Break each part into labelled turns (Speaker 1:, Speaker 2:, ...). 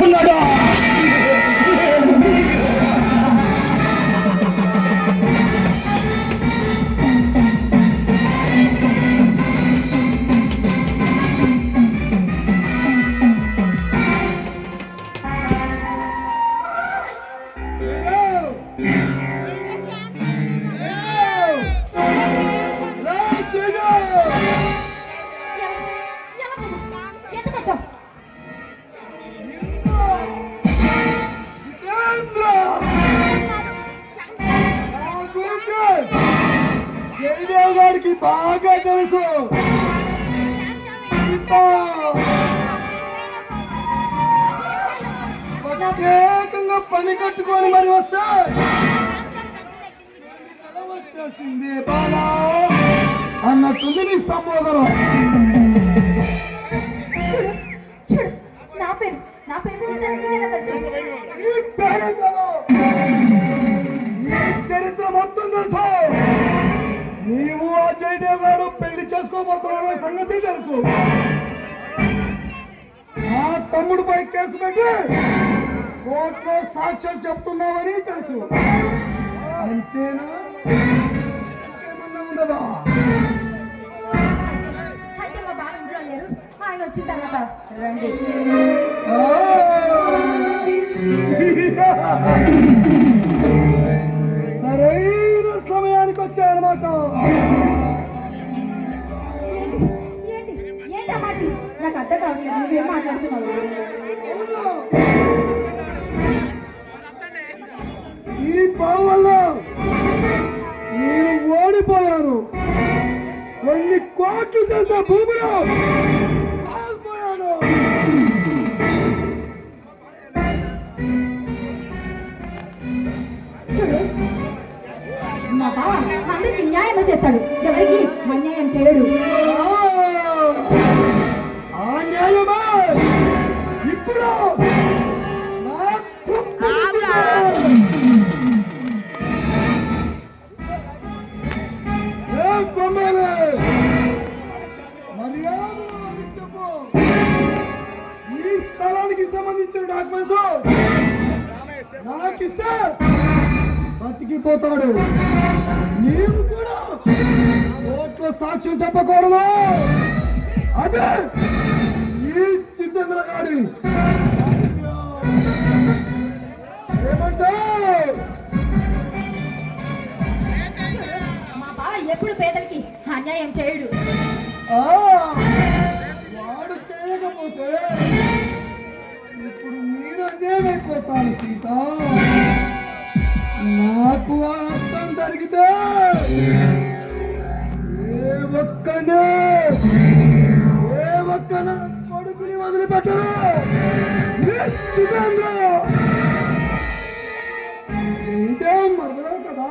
Speaker 1: చేస్తున్నాడు. జయదేవ్ గారికి బాగా తెలుసు. ప్రత్యేకంగా పని కట్టుకొని మరి వస్తే వచ్చేసింది బాలా అన్నట్టుంది నీ సంబోధన. చరిత్ర మొత్తం తెలుసు. నీవు ఆ జయదేవ్ గారు పెళ్లి చేసుకోబోతున్న సంగతి తెలుసు. మా తమ్ముడిపై కేసు పెట్టి కోర్టులో సాక్ష్యం చెప్తున్నావని తెలుసు. అంతేనా? ఏమన్నా ఉండదా?
Speaker 2: ఆయన వచ్చిన తర్వాత రండి.
Speaker 1: సరైన సమయానికి వచ్చాయన్నమాట.
Speaker 2: నాకు అర్థం కావట్లేదు. నువ్వేం మాట్లాడుతున్నావు?
Speaker 1: ఈ పావు వల్ల నేను ఓడిపోయాను. కొన్ని కోట్లు చేసే భూమిలో కాల్పోయాను.
Speaker 2: చూడు, మా బావ అందరికి న్యాయం చేస్తాడు, ఎవరికి అన్యాయం చేయడు.
Speaker 1: ఆ న్యాయమా ఇప్పుడు ఈ స్థలానికి సంబంధించిన డాక్యుమెంట్స్ నాకిస్తే బతికిపోతాడు. నీవు కూడా కోర్టులో సాక్ష్యం చెప్పకూడదు. అదే ఈ చిత్తేంద్ర గాడి
Speaker 2: మా బావ ఎప్పుడు పేదలకి అన్యాయం చేయడు.
Speaker 1: వాడు చేయకపోతే ఇప్పుడు మీరు అన్యాయం అయిపోతాను సీత. నాకు ఆ నష్టం జరిగితే ఏ ఒక్కన కొడుకుని వదిలిపెట్టడు. ఇదే మరదలవు కదా.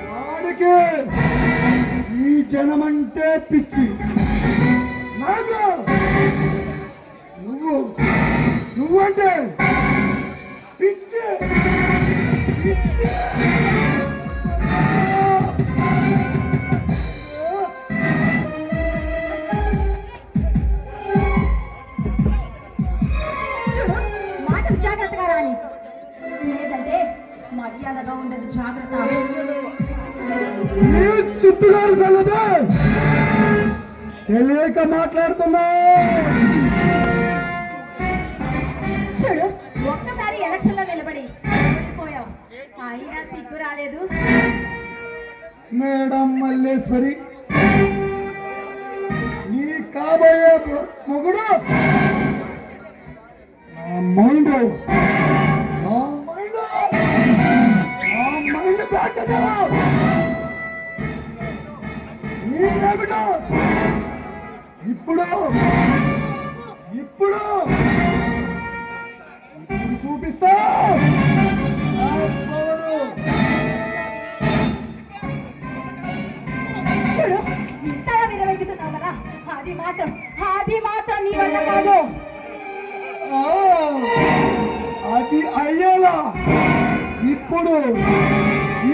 Speaker 1: వాడికి ఈ జనమంటే పిచ్చి. నాకు నువ్వంటే పిచ్చి.
Speaker 2: చూడు, మాటలు జాగ్రత్తగా రాని, లేదంటే మర్యాదగా ఉండదు. జాగ్రత్త.
Speaker 1: చుట్టుగారు సంగతి తెలియక మాట్లాడుతున్నా.
Speaker 2: చూడు, ఒక్కసారి ఎలక్షన్ లో నిలబడి పోయావు, అయినా సిగ్గు రాలేదు.
Speaker 1: మేడం మల్లేశ్వరి, నీ కాబోయే మొగుడు మైండ్ బ్యాక్ ఇప్పుడు ఇప్పుడు చూపిస్తా.
Speaker 2: చూడు, ఇంతగా విరవెక్కుతున్నావు కదా, అది మాత్రం నీ వల్ల కాదు.
Speaker 1: అది అయ్యేలా ఇప్పుడు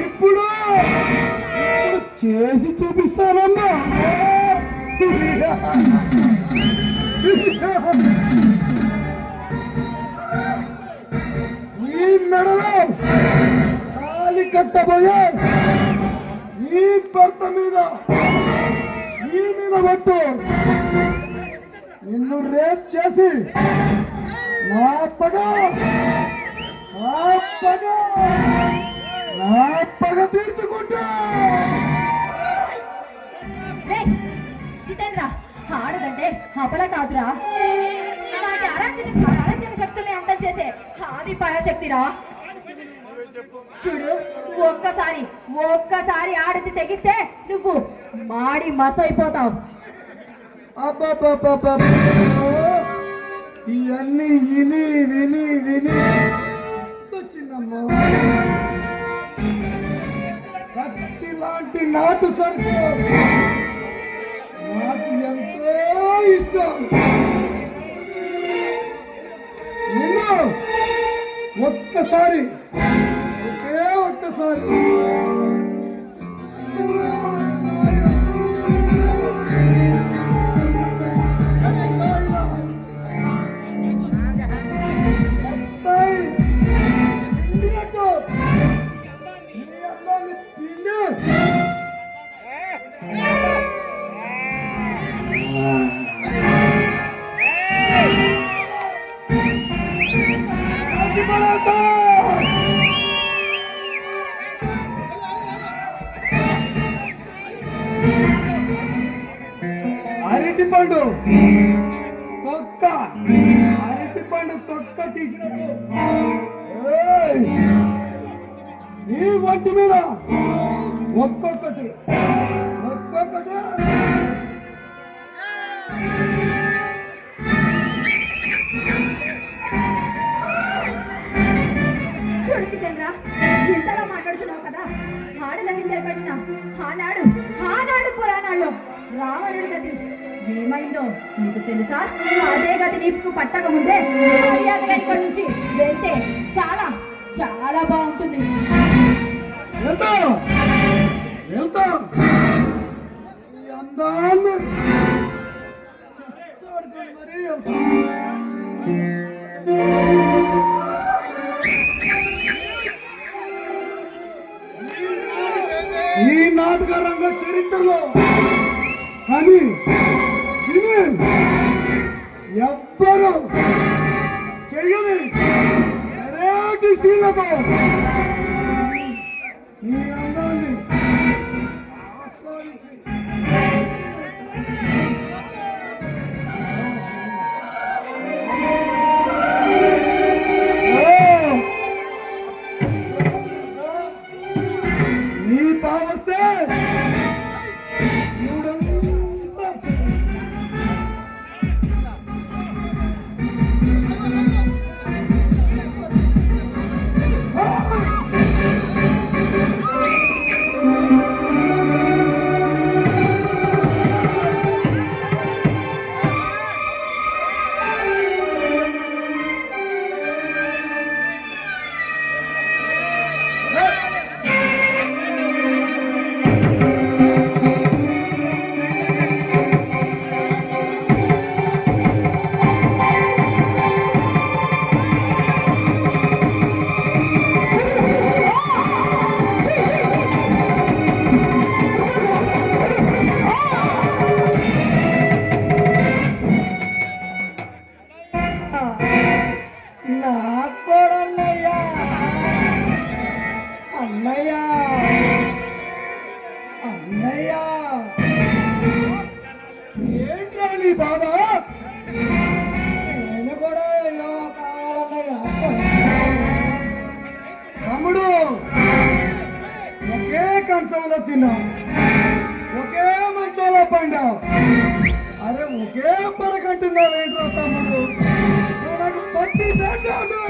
Speaker 1: ఇప్పుడు చేసి చూపిస్తానమ్మా. ఈ మెడలో తాళి కట్టబోయే ఈ భర్త మీద ఈ మీద పట్టు నిన్ను రేప్ చేసి నా పగ నా పగ నా పగ తీర్చుకుంటా.
Speaker 2: రేయ్, జితేంద్ర, ఆడదంటే అపల కాదురా. నాటి అరాచక శక్తుల్ని అంతం చేసే ఆది పరాశక్తిరా. చూడు, ఒక్కసారి ఆడది తెగిస్తే నువ్వు మాడి మసైపోతావు.
Speaker 1: అబ్బబ్బబ్బబ్బ, ఇవన్నీ విని విని విని వచ్చిందమ్మా. కత్తి లాంటి నాటు సరుకు నాకు ఎంతో ఇష్టం. నిన్ను ఒక్కసారి ఒకే ఒక్కసారి అరటి పండు తొక్క తీసినట్టు నీ ఒంటి మీద ఒక్కొక్కటి
Speaker 2: చూడు జితేంద్ర, ఇంతగా మాట్లాడుతున్నావు కదా. ఆడదని చేపట్టిన ఆనాడు పురాణాల్లో రావణుడి గతి ఏమైందో నీకు తెలుసా? అదే గతి నీకు పట్టక ముందే మర్యాదగా ఇక్కడి నుంచి వెళ్తే చాలా చాలా బాగుంటుంది.
Speaker 1: అందాన్ని ఈ నాటక రంగ చరిత్రలో కానీ ఎవ్వరు చెయ్యని వెరైటీ సీన్లతో ఈ అందాన్ని ఆస్వాదించి నీ పావస్తే ఏంట్రా నీ బాధ? నేను కూడా ఏమో కావాలన్నయ్యా. తమ్ముడు, ఒకే కంచంలో తిన్నాం, ఒకే మంచంలో పండాం. అరే ఒకే పడకంటున్నావు ఏంట్రా తమ్ముడు? నువ్వు నాకు పచ్చి చేశాను.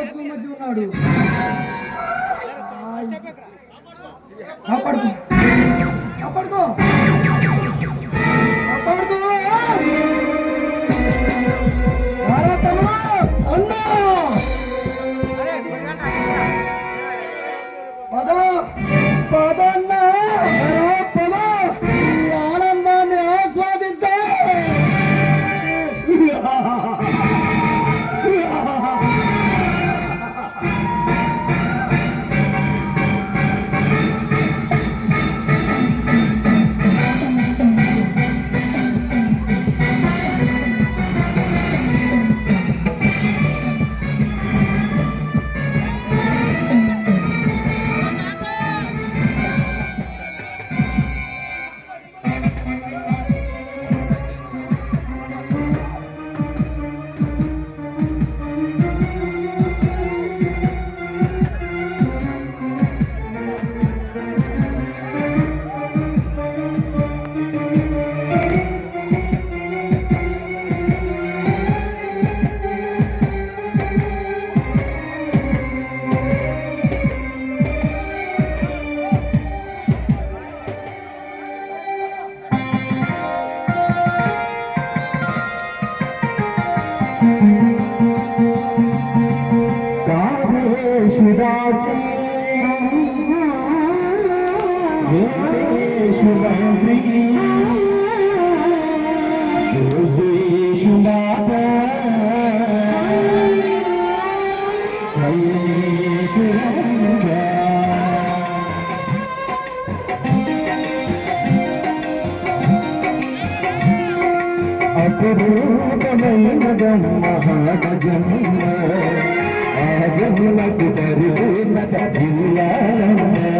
Speaker 1: బతుకు మధ్య ఉన్నాడు. కాపాడుకో కాపాడుకో కాపాడుకో. రారా తమ్ముడు, అన్నా పద పదన్నా, పద ఈ ఆనందాన్ని ఆస్వాదిద్దా.
Speaker 3: శివాసి శివంద్రి శుభాత అపురూపమైన మహాగజన్మ ఆజములకు పరిపూర్ణత జిల్లాల